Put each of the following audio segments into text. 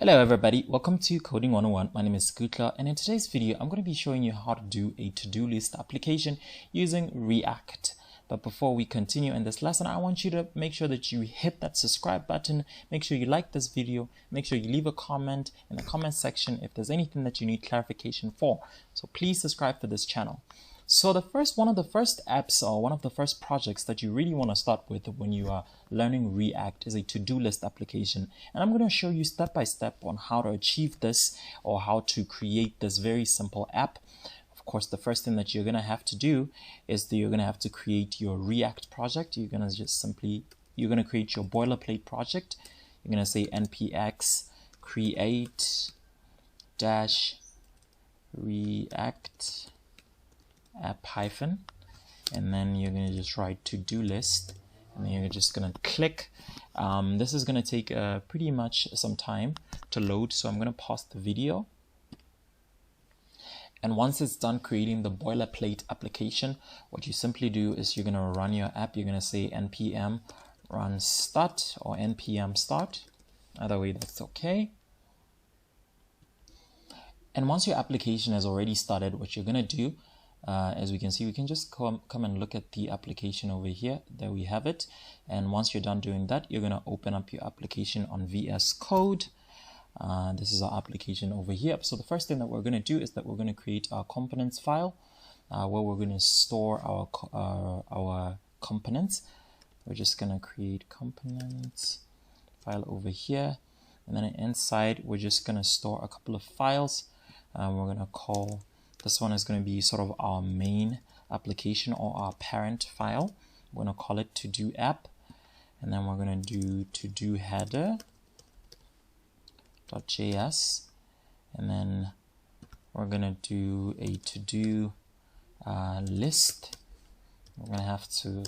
Hello everybody, welcome to Coding 101. My name is Skutla, and in today's video I'm going to be showing you how to do a to-do list application using React. But before we continue in this lesson, I want you to make sure that you hit that subscribe button, make sure you like this video, make sure you leave a comment in the comment section if there's anything that you need clarification for. So please subscribe to this channel. So one of the first apps or one of the first projects that you really want to start with when you are learning React is a to-do list application. And I'm going to show you step by step on how to achieve this or how to create this very simple app. Of course, the first thing that you're going to have to do is that you're going to have to create your React project. You're going to create your boilerplate project. You're going to say npx create dash React app hyphen, and then you're going to just write to-do list, and then you're just going to click. This is going to take pretty much some time to load, so I'm going to pause the video. And once it's done creating the boilerplate application, what you simply do is you're going to run your app. You're going to say npm run start or npm start. Either way, that's okay. And once your application has already started, what you're going to do, as we can see, we can just come and look at the application over here. There we have it. And once you're done doing that, you're going to open up your application on VS Code. This is our application over here. So the first thing that we're going to do is that we're going to create our components file where we're going to store our components. We're just going to create components file over here. And then inside, we're just going to store a couple of files. We're going to call this one is going to be sort of our main application or our parent file. We're going to call it to-do app, and then we're going to do to-do header.js, and then we're going to do a to-do list. We're going to have to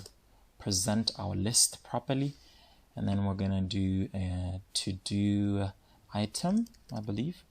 present our list properly, and then we're going to do a to-do item, I believe.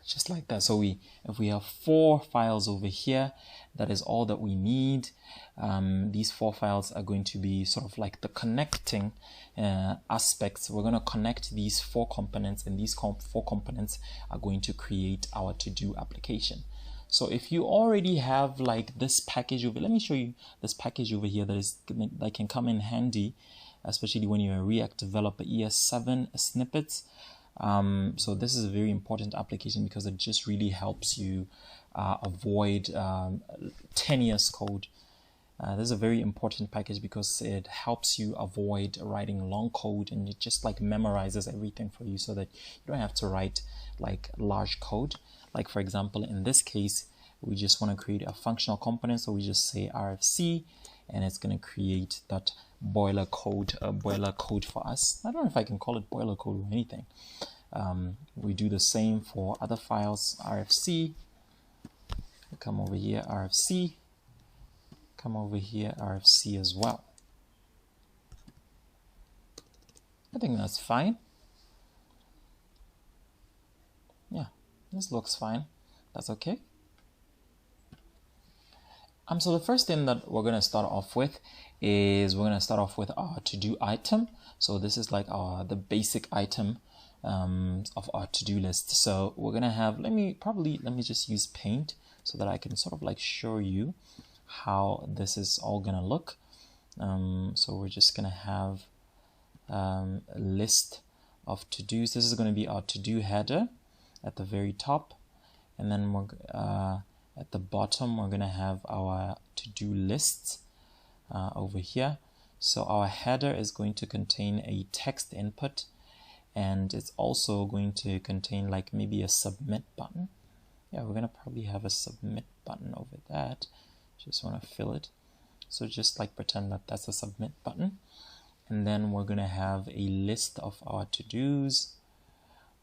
Just like that. So if we have 4 files over here, that is all that we need. These 4 files are going to be sort of like the connecting aspects. We're going to connect these 4 components, and these 4 components are going to create our to-do application. So if you already have like this package over, let me show you this package over here that can come in handy, especially when you're a React developer, ES7 snippets. So this is a very important application because it just really helps you avoid tenuous code. This is a very important package because it helps you avoid writing long code, and it just like memorizes everything for you so that you don't have to write like large code. Like for example, in this case, we just want to create a functional component, so we just say RFC, and it's going to create that boiler code for us. I don't know if I can call it boiler code or anything. We do the same for other files. RFC, come over here, RFC, come over here, RFC as well. I think that's fine. Yeah, this looks fine. That's okay. So the first thing that we're going to start off with is we're going to start off with our to-do item. So this is like the basic item of our to-do list. So we're going to have, let me just use Paint so that I can sort of like show you how this is all going to look. So we're just going to have a list of to-dos. This is going to be our to-do header at the very top, and then we're at the bottom, we're going to have our to-do lists over here. So our header is going to contain a text input, and it's also going to contain like maybe a submit button. Yeah, we're going to probably have a submit button over that. Just want to fill it. So just like pretend that that's a submit button. And then we're going to have a list of our to-dos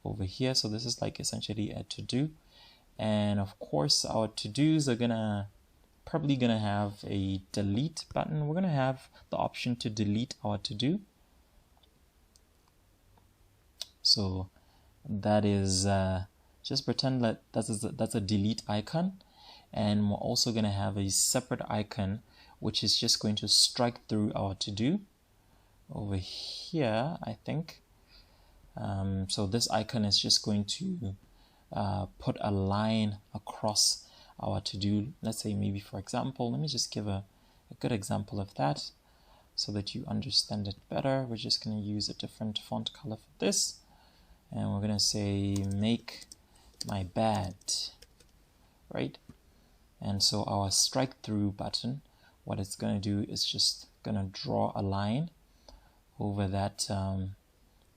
over here. So this is like essentially a to-do. And of course, our to-dos are probably gonna have a delete button. We're gonna have the option to delete our to-do. So that is just pretend that that's a delete icon, and we're also gonna have a separate icon which is just going to strike through our to-do over here, I think. So this icon is just going to put a line across our to-do. Let's say maybe, for example, let me just give a good example of that so that you understand it better. We're just going to use a different font color for this, and we're going to say make my bed, right? And so our strike through button, what it's going to do is just going to draw a line over that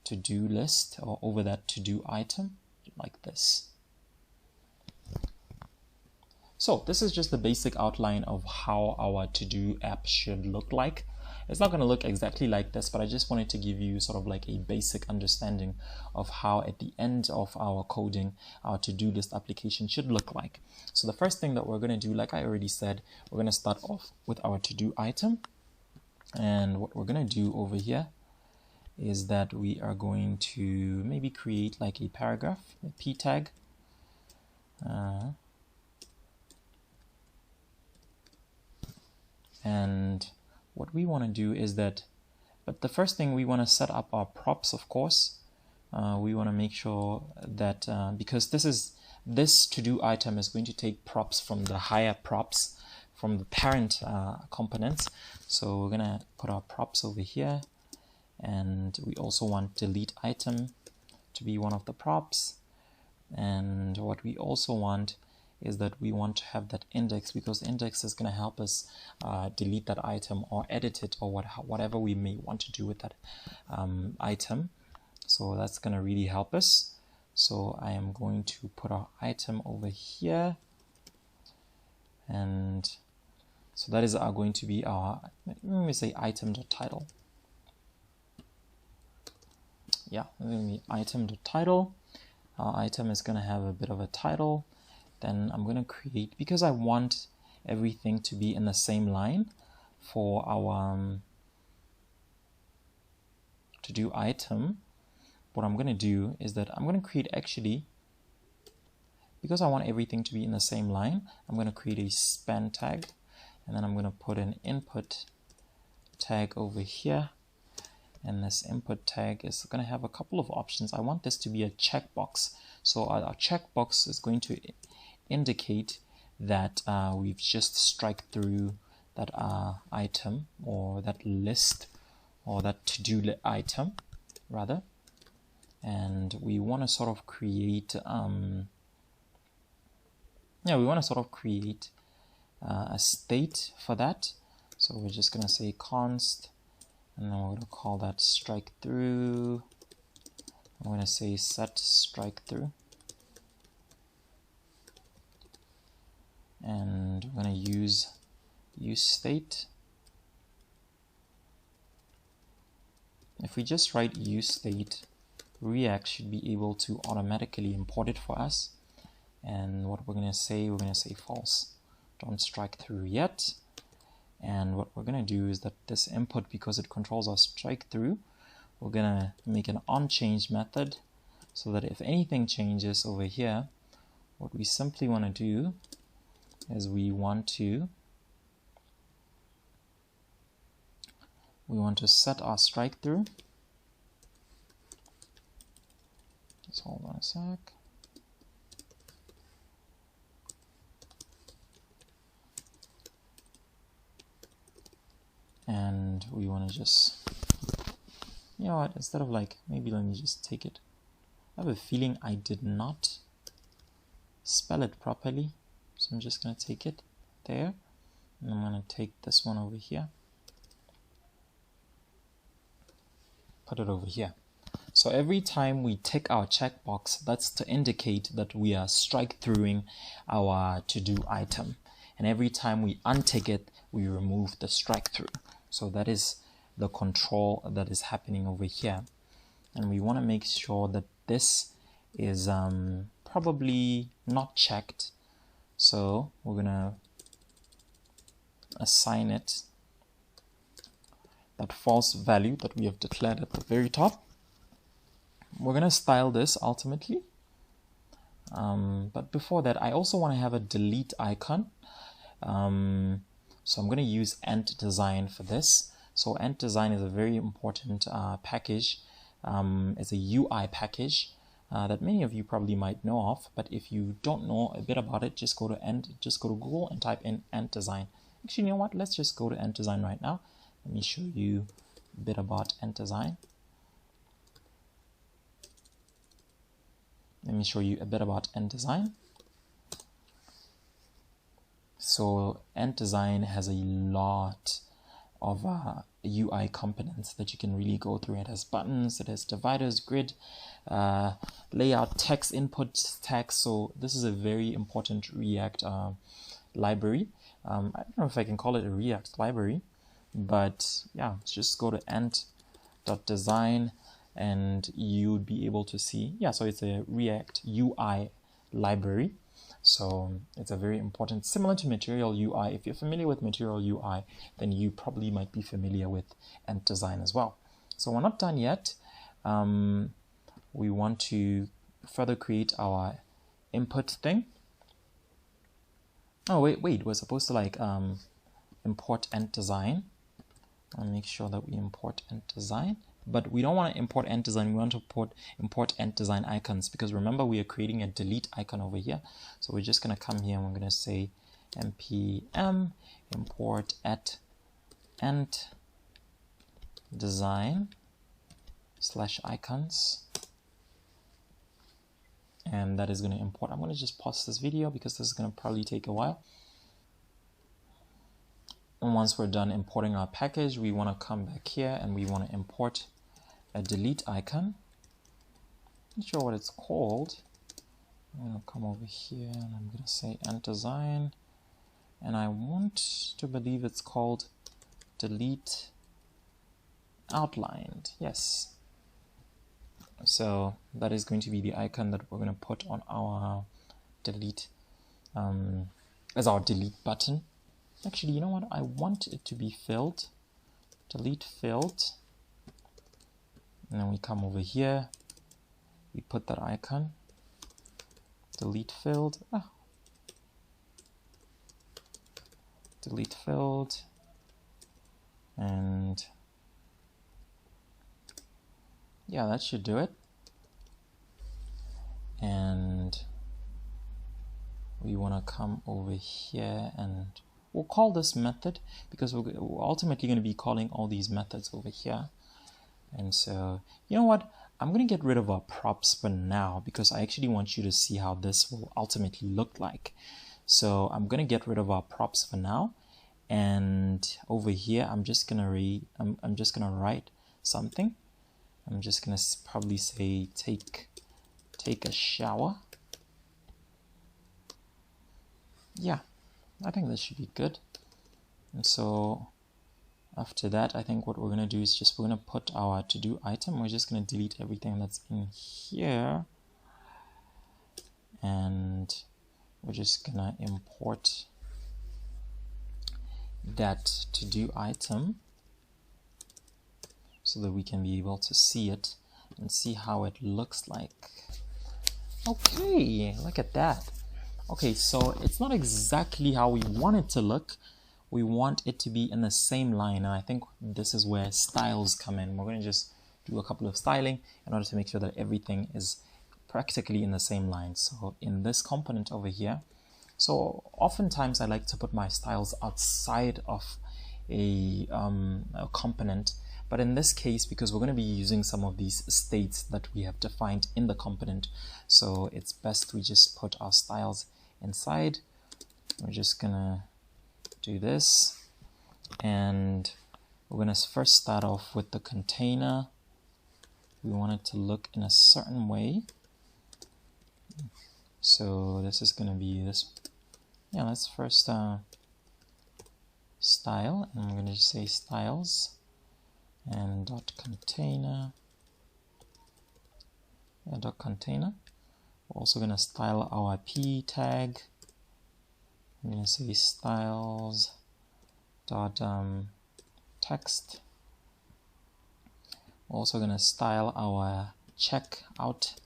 to-do list, or over that to-do item, like this. So this is just the basic outline of how our to-do app should look like. It's not going to look exactly like this, but I just wanted to give you sort of like a basic understanding of how at the end of our coding, our to-do list application should look like. So the first thing that we're going to do, like I already said, we're going to start off with our to-do item. And what we're going to do over here is that we are going to maybe create like a paragraph, a p tag. And what we want to do is that, but the first thing we want to set up our props, of course. We want to make sure that, because this to-do item is going to take props from the higher props, from the parent components. So we're going to put our props over here, and we also want delete item to be one of the props. And what we also want is that we want to have that index, because index is going to help us delete that item or edit it, or whatever we may want to do with that item. So that's going to really help us. So I am going to put our item over here, and so that is going to be our, let me say item.title. Yeah, item.title. Our item is going to have a bit of a title. Then I'm going to create, because I want everything to be in the same line for our to-do item. What I'm going to do is that I'm going to create, actually, because I want everything to be in the same line, I'm going to create a span tag, and then I'm going to put an input tag over here. And this input tag is going to have a couple of options. I want this to be a checkbox. So our checkbox is going to indicate that we've just strike through that item, or that list, or that to-do item rather. And we want to sort of create a state for that. So we're just going to say const, and then we're going to call that strike through. I'm going to say set strike through, and we're going to use state. If we just write use state, React should be able to automatically import it for us. And what we're going to say false, don't strike through yet. And what we're going to do is that this input, because it controls our strike through, we're going to make an onChange method, so that if anything changes over here, what we simply want to do is we want to set our strike through. Just hold on a sec. And we want to just, you know what, instead of like, maybe let me just take it. I have a feeling I did not spell it properly. So I'm just going to take it there. And I'm going to take this one over here. Put it over here. So every time we tick our checkbox, that's to indicate that we are strike throughing our to-do item. And every time we untick it, we remove the strike through. So that is the control that is happening over here. And we want to make sure that this is probably not checked. So we're going to assign it that false value that we have declared at the very top. We're going to style this ultimately. But before that, I also want to have a delete icon. So I'm going to use Ant Design for this. So Ant Design is a very important package. It's a UI package that many of you probably might know of, but if you don't know a bit about it, just go to Google and type in Ant Design. Actually, you know what? Let's just go to Ant Design right now. Let me show you a bit about Ant Design. Let me show you a bit about Ant Design. So Ant Design has a lot of UI components that you can really go through. It has buttons, it has dividers, grid, layout, text, input, text. So this is a very important React library. I don't know if I can call it a React library, but yeah, just go to ant.design and you'd be able to see, yeah, so it's a React UI library. So it's a very important, similar to Material UI. If you're familiar with Material UI, then you probably might be familiar with Ant Design as well. So we're not done yet. We want to further create our input thing. Oh, wait, we're supposed to like import Ant Design. I'll make sure that we import Ant Design. But we don't want to import Ant Design, we want to import Ant Design icons, because remember we are creating a delete icon over here. So we're just going to come here and we're going to say npm import at Ant Design /icons. And that is going to import. I'm going to just pause this video because this is going to probably take a while. And once we're done importing our package, we want to come back here and we want to import a delete icon. Not sure what it's called. I'm going to come over here and I'm going to say Ant Design, and I want to believe it's called delete outlined. Yes. So that is going to be the icon that we're going to put on our delete as our delete button. Actually, you know what? I want it to be filled. Delete filled. And then we come over here, we put that icon, delete filled, delete filled, and yeah, that should do it. And we want to come over here and we'll call this method, because we're ultimately going to be calling all these methods over here. And so, you know what? I'm going to get rid of our props for now because I actually want you to see how this will ultimately look like. So I'm going to get rid of our props for now. And over here, I'm just going to write something. I'm just going to probably say take a shower. Yeah, I think this should be good. And so after that, I think what we're going to do is we're going to put our to-do item. We're just going to delete everything that's in here. And we're just going to import that to-do item so that we can be able to see it and see how it looks like. Okay, look at that. Okay, so it's not exactly how we want it to look. We want it to be in the same line, and I think this is where styles come in. We're going to just do a couple of styling in order to make sure that everything is practically in the same line. So in this component over here, so oftentimes I like to put my styles outside of a component, but in this case, because we're going to be using some of these states that we have defined in the component, so it's best we just put our styles inside. We're just gonna do this, and we're going to first start off with the container. We want it to look in a certain way. So this is going to be this. Yeah, let's first style, and I'm going to say styles and dot container. Yeah, dot container. We're also going to style our p tag. I'm going to say styles dot text. We're also going to style our checkbox.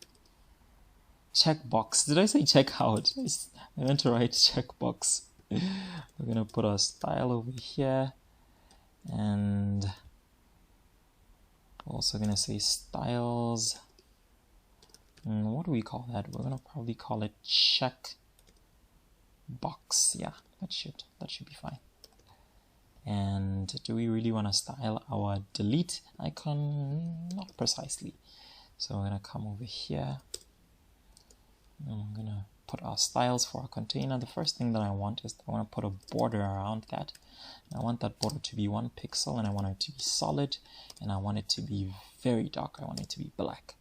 Did I say checkout? I meant to write checkbox. We're gonna put our style over here, and we're also gonna say styles. And what do we call that? We're gonna probably call it check box. Yeah, that should be fine. And do we really want to style our delete icon? Not precisely. So we're gonna come over here, and I'm gonna put our styles for our container. The first thing that I want is I want to put a border around that. I want that border to be 1 pixel, and I want it to be solid, and I want it to be very dark. I want it to be black.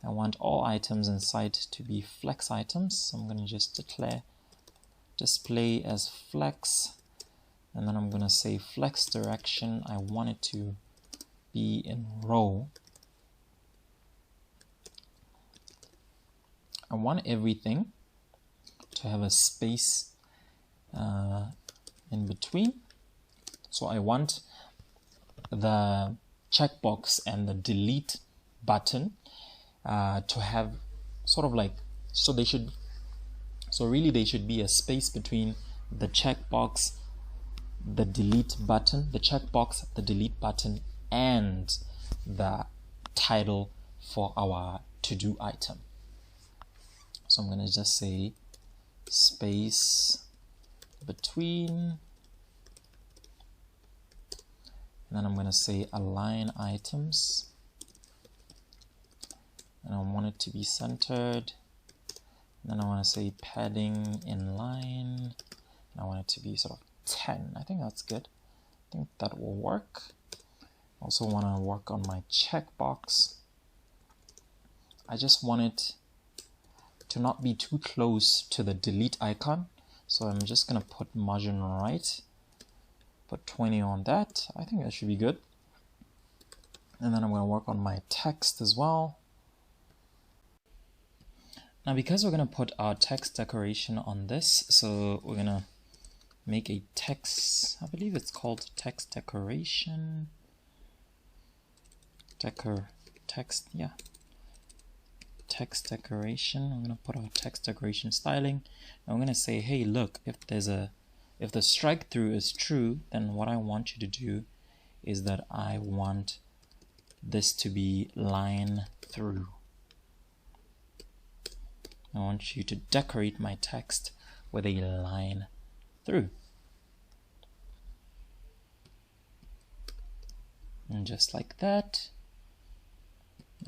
I want all items inside to be flex items, so I'm going to just declare display as flex, and then I'm going to say flex direction. I want it to be in row. I want everything to have a space in between. So I want the checkbox and the delete button to have sort of like, so really they should be a space between the checkbox, the delete button, the checkbox, the delete button, and the title for our to-do item. So I'm going to just say space between, and then I'm going to say align items, and I want it to be centered, and then I want to say padding in line, and I want it to be sort of 10. I think that's good. I think that will work. I also want to work on my checkbox. I just want it to not be too close to the delete icon, so I'm just gonna put margin right, put 20 on that. I think that should be good. And then I'm gonna work on my text as well. Now because we're gonna put our text decoration on this, so we're gonna make a text, I believe it's called text decoration, text, yeah, text decoration. I'm going to put our text decoration styling, and I'm going to say, hey, look, if the strike through is true, then what I want you to do is that I want this to be line through. I want you to decorate my text with a line through. And just like that,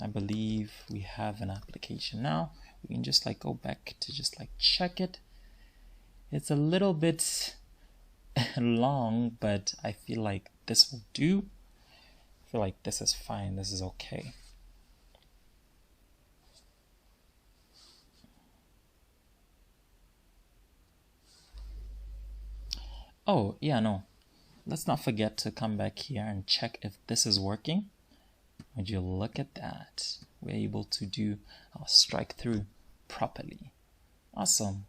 I believe we have an application now. We can just like go back to just like check it. It's a little bit long, but I feel like this will do. I feel like this is fine. This is okay. Oh, yeah, no. Let's not forget to come back here and check if this is working. Would you look at that? We're able to do our strike through properly. Awesome.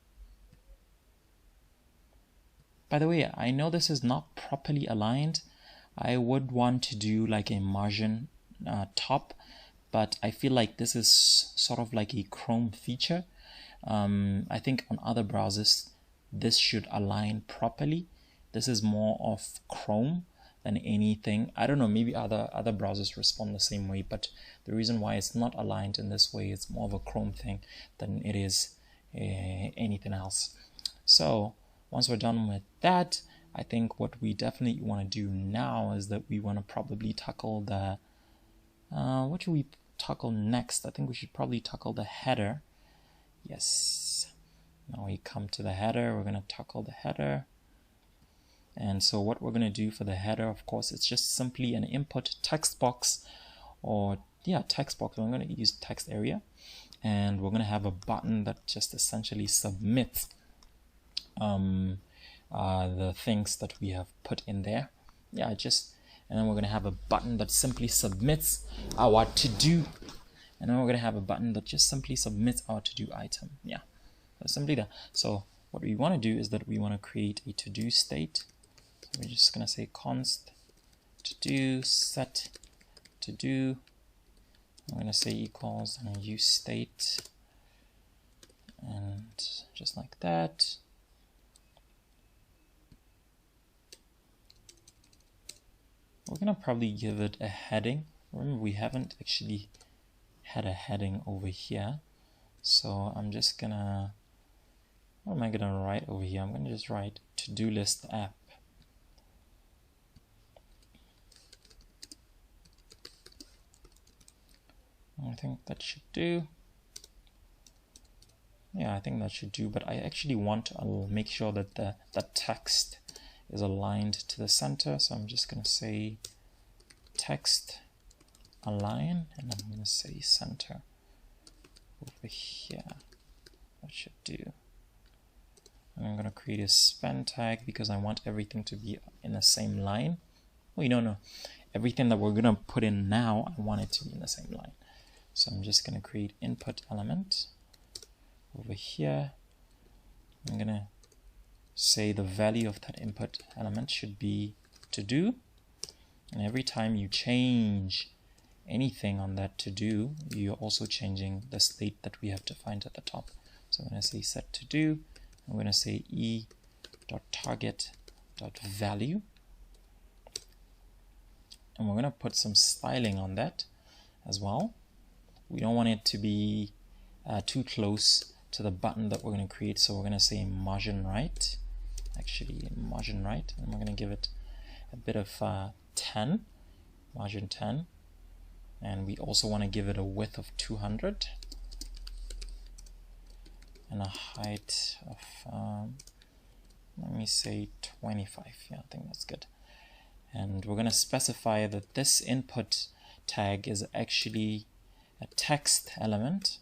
By the way, I know this is not properly aligned. I would want to do like a margin top, but I feel like this is sort of like a Chrome feature. I think on other browsers, this should align properly. This is more of Chrome than anything. I don't know, maybe other browsers respond the same way, but the reason why it's not aligned in this way, it's more of a Chrome thing than it is anything else. So once we're done with that, I think what we definitely want to do now is that we want to probably tackle the what should we tackle next? I think we should probably tackle the header. Yes, now we come to the header. We're going to tackle the header. And so what we're going to do for the header, of course, it's just simply an input text box, or yeah, text box. I'm going to use text area, and we're going to have a button that just essentially submits the things that we have put in there. Yeah, and then we're going to have a button that simply submits our to-do, and then we're going to have a button that just simply submits our to-do item. Yeah, that's simply that. So what we want to do is that we want to create a to-do state. So we're just going to say const to-do set to-do. I'm going to say equals and use state, and just like that. we're gonna probably give it a heading. Remember, we haven't actually had a heading over here, so I'm just gonna, what am I gonna write over here? I'm gonna just write to-do list app. I think that should do. Yeah, I think that should do, but I actually want to make sure that the text is aligned to the center, so I'm just going to say text align, and I'm going to say center over here. That should do. And I'm going to create a span tag because I want everything to be in the same line. Wait, no. Everything that we're going to put in now, I want it to be in the same line. So I'm just going to create input element over here. I'm going to say the value of that input element should be to do. And every time you change anything on that to do, you're also changing the state that we have defined at the top. So I'm going to say set to do. I'm going to say e.target.value. And we're going to put some styling on that as well. We don't want it to be too close to the button that we're going to create, so we're going to say margin right. Actually, margin right, and we're going to give it a bit of 10, margin 10, and we also want to give it a width of 200 and a height of let me say 25. Yeah, I think that's good. And we're going to specify that this input tag is actually a text element,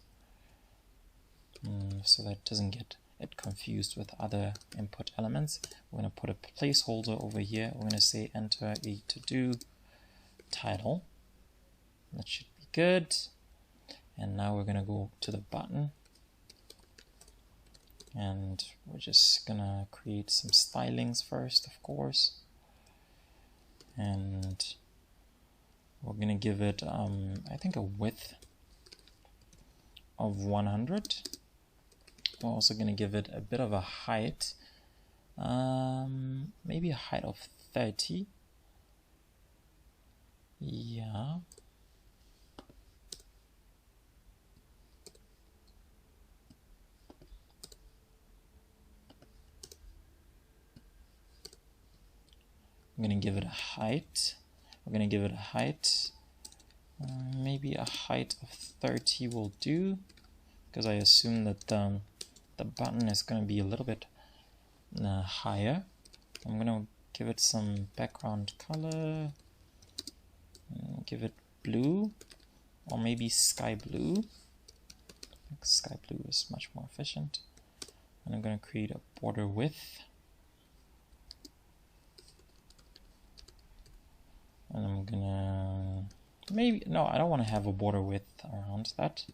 so that doesn't get it confused with other input elements. We're going to put a placeholder over here. We're going to say enter a to-do title. That should be good. And now we're going to go to the button, and we're just going to create some stylings first, of course. And we're going to give it, I think, a width of 100. We're also going to give it a bit of a height, maybe a height of 30. Yeah. I'm going to give it a height. We're going to give it a height. Maybe a height of 30 will do, because I assume that the button is going to be a little bit higher. I'm going to give it some background color, give it blue, or maybe sky blue. I think sky blue is much more efficient. And I'm going to create a border width. And I'm gonna maybe, no, I don't want to have a border width around that,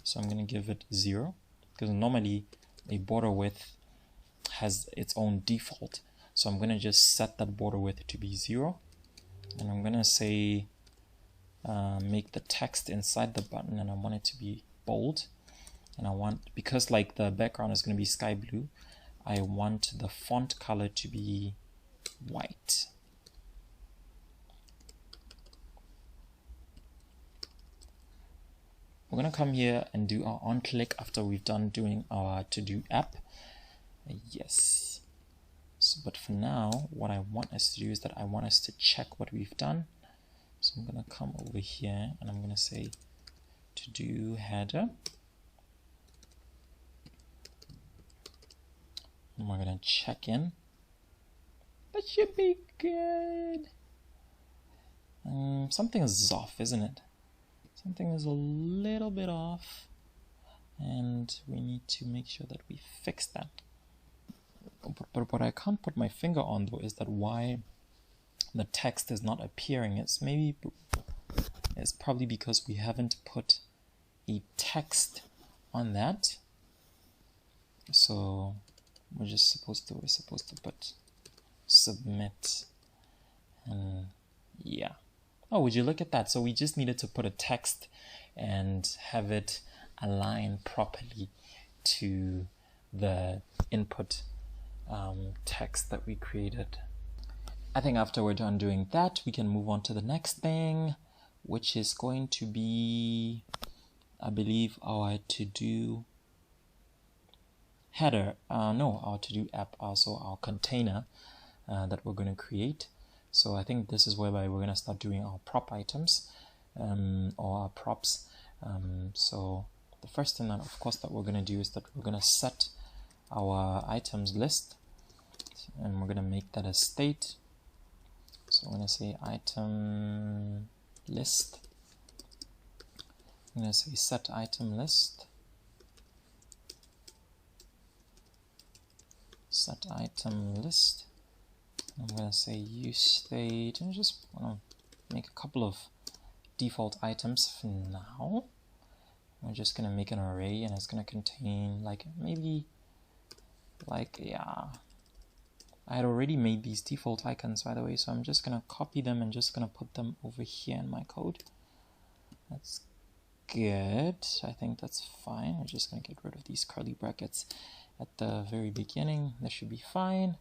so I'm gonna give it 0, because normally a border width has its own default. So I'm gonna just set that border width to be 0, and I'm gonna say make the text inside the button, and I want it to be bold, and I want, because like the background is gonna be sky blue, I want the font color to be white. We're going to come here and do our on click after we've done doing our to-do app. Yes. So, but for now, what I want us to do is that I want us to check what we've done. So I'm going to come over here and I'm going to say to-do header. And we're going to check in. That should be good. Something is off, isn't it? Something is a little bit off, and we need to make sure that we fix that. But what I can't put my finger on, though, is that why the text is not appearing. It's probably because we haven't put a text on that. So we're supposed to put submit, and yeah. Oh, would you look at that? So we just needed to put a text and have it align properly to the input text that we created. I think after we're done doing that, we can move on to the next thing, which is going to be, I believe, our to-do header. No, our to-do app, also our container that we're going to create. So I think this is whereby we're going to start doing our prop items or our props. So the first thing that, of course, that we're going to do is that we're going to set our items list, and we're going to make that a state. So I'm going to say item list. I'm going to say set item list. Set item list. I'm going to say use state, and just want to make a couple of default items for now. I'm just going to make an array, and it's going to contain yeah, I had already made these default icons, by the way, so I'm just going to copy them and just going to put them over here in my code. That's good. I think that's fine. I'm just going to get rid of these curly brackets at the very beginning. That should be fine.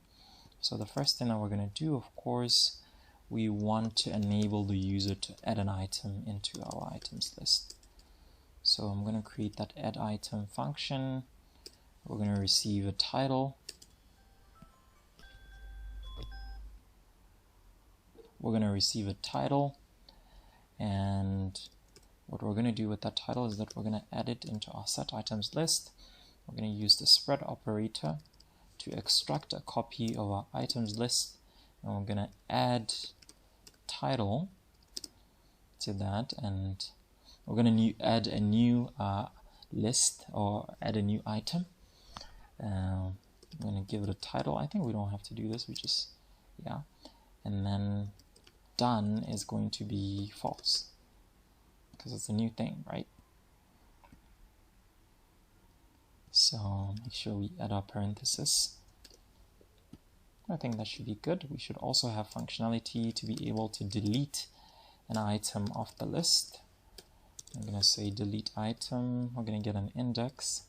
So the first thing that we're going to do, of course, we want to enable the user to add an item into our items list. So I'm going to create that add item function. We're going to receive a title. We're going to receive a title, and what we're going to do with that title is that we're going to add it into our set items list. We're going to use the spread operator to extract a copy of our items list, and we're going to add title to that, and we're going to add a new list, or add a new item. I'm going to give it a title. I think we don't have to do this, we just, yeah, and then done is going to be false because it's a new thing, right? So make sure we add our parenthesis. I think that should be good. We should also have functionality to be able to delete an item off the list. I'm going to say delete item. We're going to get an index,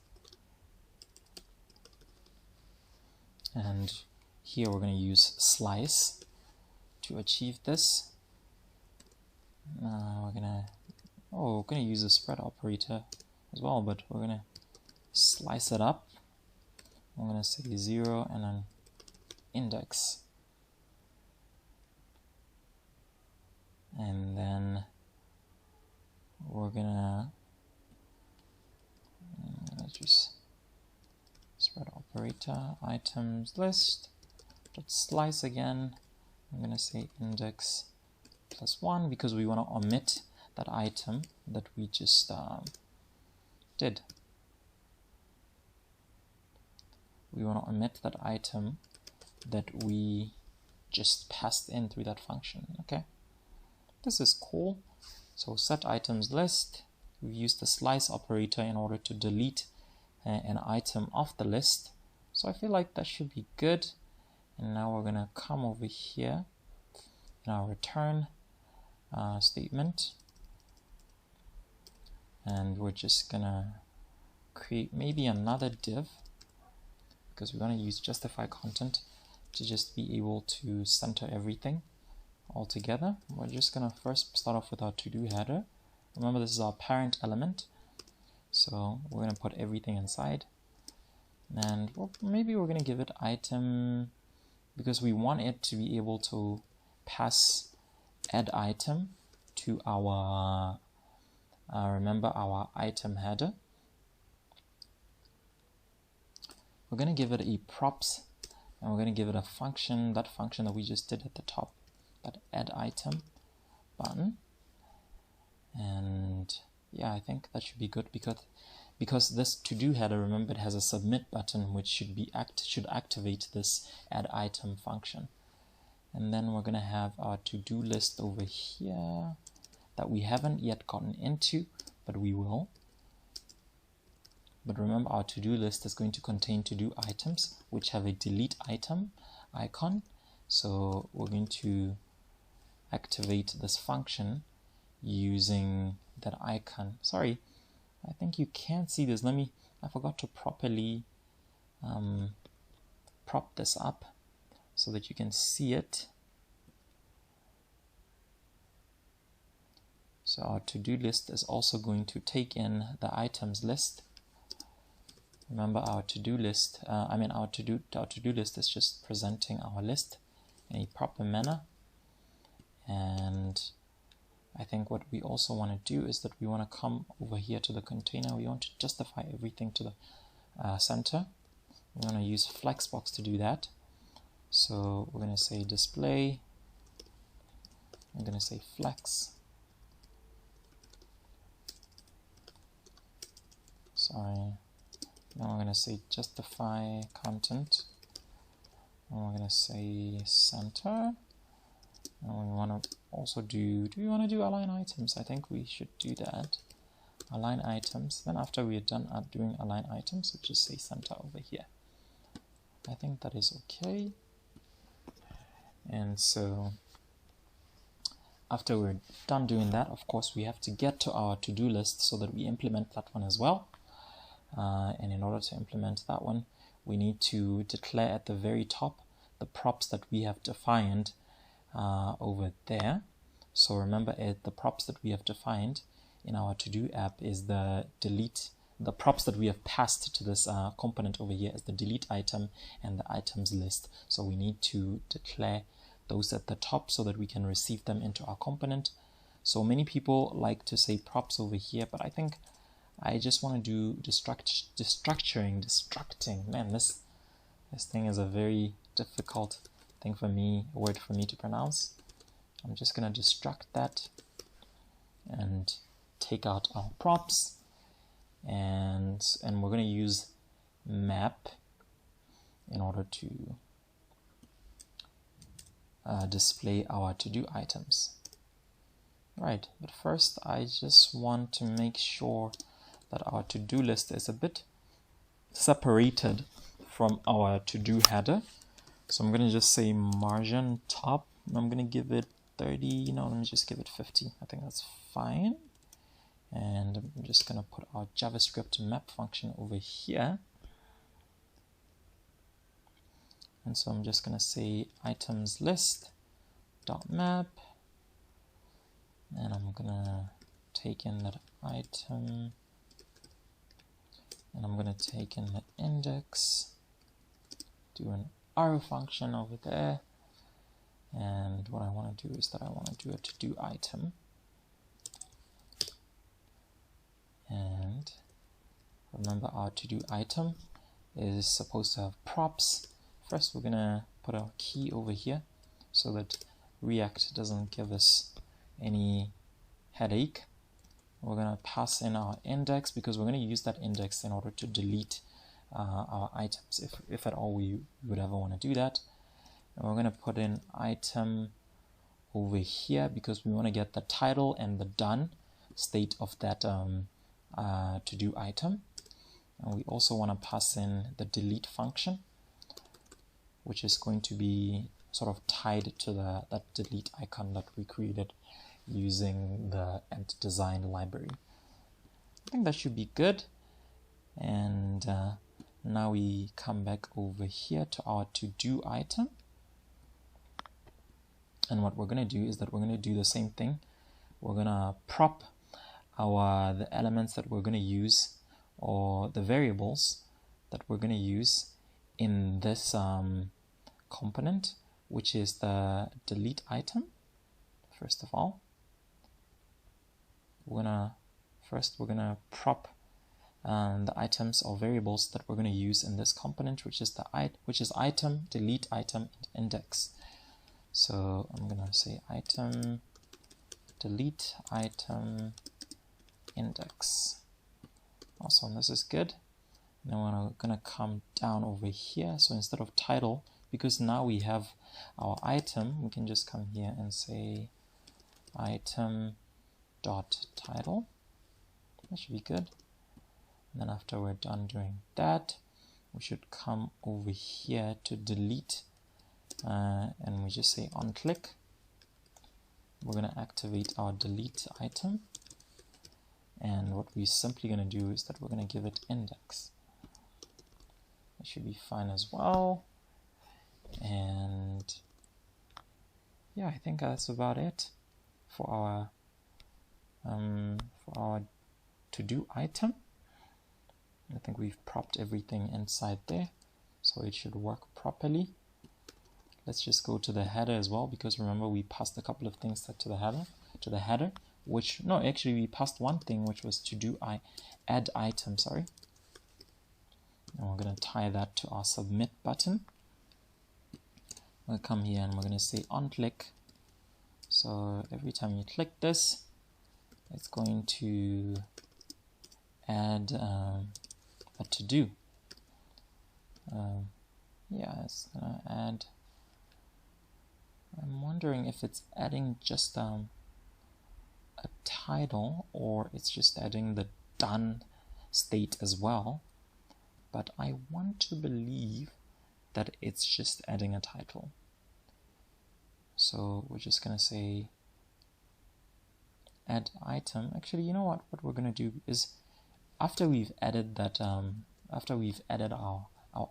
and here we're going to use slice to achieve this. We're going to use the spread operator as well, but we're going to slice it up. I'm going to say 0 and then index, and then we're going to just spread operator items list dot slice again. I'm going to say index +1 because we want to omit that item that we just did. We want to omit that item that we just passed in through that function. Okay, this is cool. So set items list, we've used the slice operator in order to delete an item off the list. So I feel like that should be good. And now we're going to come over here in our return statement, and we're just going to create maybe another div, because we're going to use justify content to just be able to center everything all together. We're just going to first start off with our to-do header. Remember, this is our parent element, so we're going to put everything inside, and maybe we're going to give it item, because we want it to be able to pass add item to our remember our item header. We're going to give it a props, and we're going to give it a function, that function that we just did at the top, that add item button. And yeah, I think that should be good, because this to-do header, remember, it has a submit button which should activate this add item function. And then we're going to have our to-do list over here that we haven't yet gotten into, but we will. But remember, our to-do list is going to contain to-do items which have a delete item icon. So we're going to activate this function using that icon. Sorry, I think you can't see this. I forgot to properly prop this up so that you can see it. So our to-do list is also going to take in the items list. Remember, our to-do list, our to-do list is just presenting our list in a proper manner. And I think what we also want to do is that we want to come over here to the container. We want to justify everything to the center. We're going to use Flexbox to do that. So we're going to say display. I'm going to say flex. Sorry. Now we're going to say justify content. And we're going to say center. And we want to also do we want to do align items? I think we should do that. Align items. Then after we are done doing align items, we just say center over here. I think that is okay. And so after we're done doing that, of course, we have to get to our to-do list so that we implement that one as well. And in order to implement that one, we need to declare at the very top the props that we have defined over there. So remember, the props that we have defined in our to-do app is the props that we have passed to this component over here is the delete item and the items list. So we need to declare those at the top so that we can receive them into our component. So many people like to say props over here, but I think I just want to do destructing. Man, this thing is a very difficult word for me to pronounce. I'm just going to destruct that and take out our props, and we're going to use map in order to display our to-do items. Right, but first I just want to make sure that our to-do list is a bit separated from our to-do header. So I'm going to just say margin top, and I'm going to give it 30, no, let me just give it 50. I think that's fine. And I'm just going to put our JavaScript map function over here. And so I'm just going to say items list dot map, and I'm going to take in that item, and I'm going to take in the index, do an arrow function over there, and what I want to do is that I want to do a to-do item, and remember our to-do item is supposed to have props. First we're going to put a key over here so that React doesn't give us any headache. We're going to pass in our index because we're going to use that index in order to delete our items if at all we would ever want to do that. And we're going to put in item over here because we want to get the title and the done state of that to-do item. And we also want to pass in the delete function, which is going to be sort of tied to that delete icon that we created using the ent-design library. I think that should be good. And now we come back over here to our to-do item. And what we're going to do is that we're going to do the same thing. We're going to prop the elements that we're going to use, or the variables that we're going to use in this component, which is the delete item. First of all, we're gonna prop the items or variables that we're going to use in this component, which is item, delete item, and index. So I'm gonna say item, delete item, index. Awesome, this is good. Now we're gonna come down over here. So instead of title, because now we have our item, we can just come here and say item dot title. That should be good. And then after we're done doing that, we should come over here to delete, and we just say on click. We're going to activate our delete item, and what we're simply going to do is that we're going to give it index. It should be fine as well. And yeah, I think that's about it for our for our to-do item. I think we've propped everything inside there, so it should work properly. Let's just go to the header as well, because remember we passed a couple of things to the header, which, no, actually we passed one thing, which was add item, sorry. And we're going to tie that to our submit button. We'll come here and we're going to say on click. So every time you click this, it's going to add a to-do. Yeah, it's going to add. I'm wondering if it's adding just a title, or it's just adding the done state as well. But I want to believe that it's just adding a title. So we're just going to say add item. Actually, you know what we're going to do is, after we've added that, after we've added our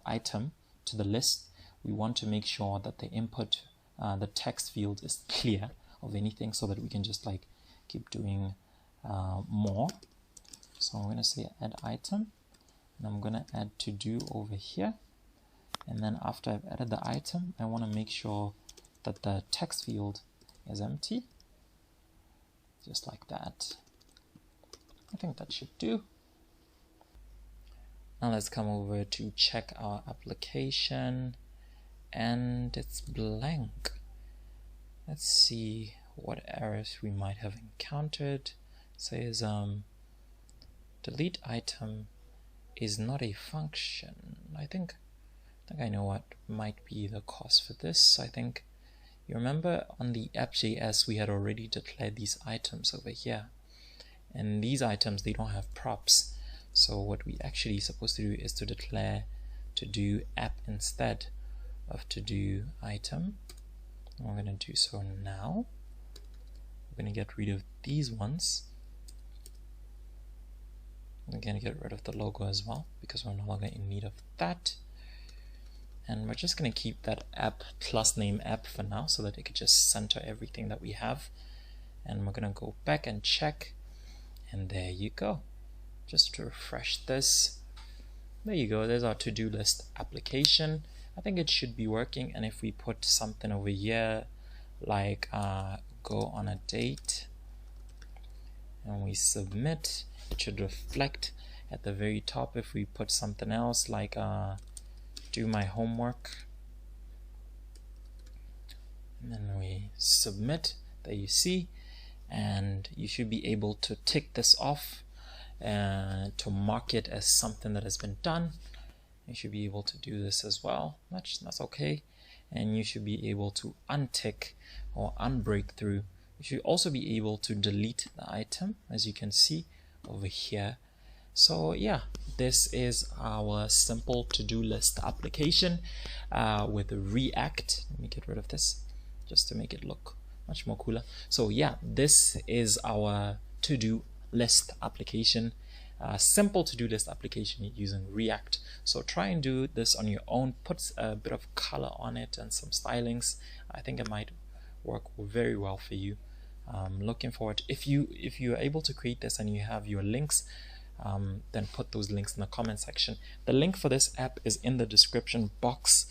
item to the list, we want to make sure that the input, the text field is clear of anything, so that we can just like keep doing more. So I'm going to say add item, and I'm going to add to do over here. And then after I've added the item, I want to make sure that the text field is empty, just like that. I think that should do. Now let's come over to check our application, and it's blank. Let's see what errors we might have encountered. It says delete item is not a function. I think I know what might be the cause for this. I think you remember on the app.js we had already declared these items over here, and these items, they don't have props. So what we actually supposed to do is to declare to do app instead of to do item. And we're going to do so now. We're going to get rid of these ones. We're going to get rid of the logo as well, because we're no longer in need of that. And we're just going to keep that app plus name app for now, so that it could just center everything that we have. And we're going to go back and check, and there you go. Just to refresh this, there you go, there's our to-do list application. I think it should be working. And if we put something over here like go on a date, and we submit, it should reflect at the very top. If we put something else like do my homework, and then we submit, there you see, and you should be able to tick this off to mark it as something that has been done. You should be able to do this as well. That's okay. And you should be able to untick or unbreak through. You should also be able to delete the item, as you can see over here. So yeah, this is our simple to-do list application with React. Let me get rid of this just to make it look much more cooler. So yeah, this is our to-do list application, simple to-do list application using React. So try and do this on your own, put a bit of color on it and some stylings. I think it might work very well for you. Looking forward. If you're able to create this and you have your links, then put those links in the comment section. The link for this app is in the description box.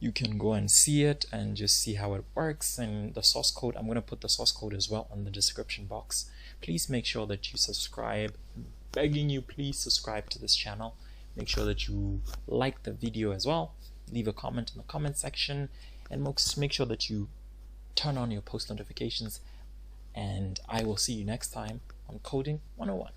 You can go and see it and just see how it works, and the source code, I'm going to put the source code as well in the description box. Please make sure that you subscribe. I'm begging you, please subscribe to this channel. Make sure that you like the video as well. Leave a comment in the comment section, and make sure that you turn on your post notifications. And I will see you next time on Coding 101.